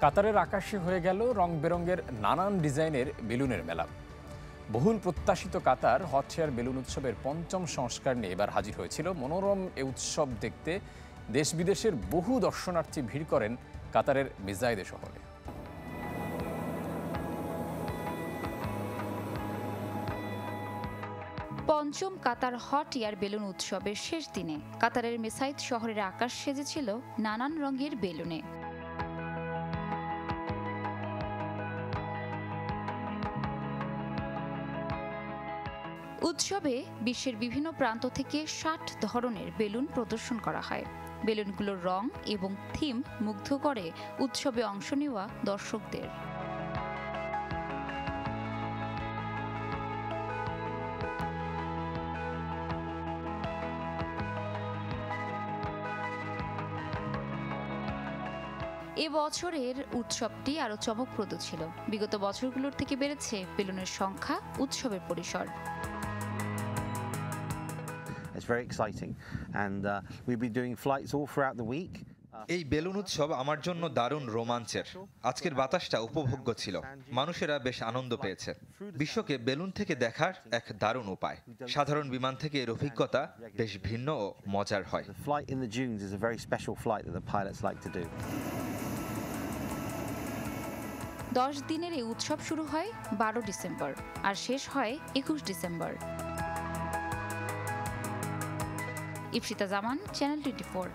কাতারের আকাশে হয়ে গেল রং বেরঙের নানান ডিজাইনের বেলুনের মেলা। বহুল প্রত্যাশিত কাতার হট এয়ার বেলুন উৎসবের পঞ্চম সংস্কার নিয়ে এবার হাজির হয়েছিল। মনোরম এ উৎসব দেখতে দেশ বিদেশের বহু দর্শনার্থী ভিড় করেন কাতারের মিজাইদে শহরে। পঞ্চম কাতার হট এয়ার বেলুন উৎসবের শেষ দিনে কাতারের মেসাইদ শহরের আকাশ সেজেছিল নানান রঙের বেলুনে। উৎসবে বিশ্বের বিভিন্ন প্রান্ত থেকে ৬০ ধরনের বেলুন প্রদর্শন করা হয়। বেলুনগুলোর রং এবং থিম মুগ্ধ করে উৎসবে অংশ নেওয়া দর্শকদের। এবছরের উৎসবটি আরও চমকপ্রদ ছিল। বিগত বছরগুলোর থেকে বেড়েছে বেলুনের সংখ্যা, উৎসবের পরিসর। It's very exciting and we'll be doing flights all throughout the week. এই বেলুন উৎসব আমার জন্য দারুণ রোমাঞ্চের। আজকের বাতাসটা উপভোগ্য ছিল, মানুষেরা বেশ আনন্দ পেয়েছে। বিশ্বকে বেলুন থেকে দেখার এক দারুণ উপায়। সাধারণ বিমান থেকে এর অভিজ্ঞতা বেশ ভিন্ন ও মজার হয়। The flight in the dunes is a very special flight that the pilots like to do. 10 দিনের এই উৎসব শুরু হয় 12 ডিসেম্বর আর শেষ হয় 21 ডিসেম্বর। ইফশিতা জামান, চ্যানেল 24।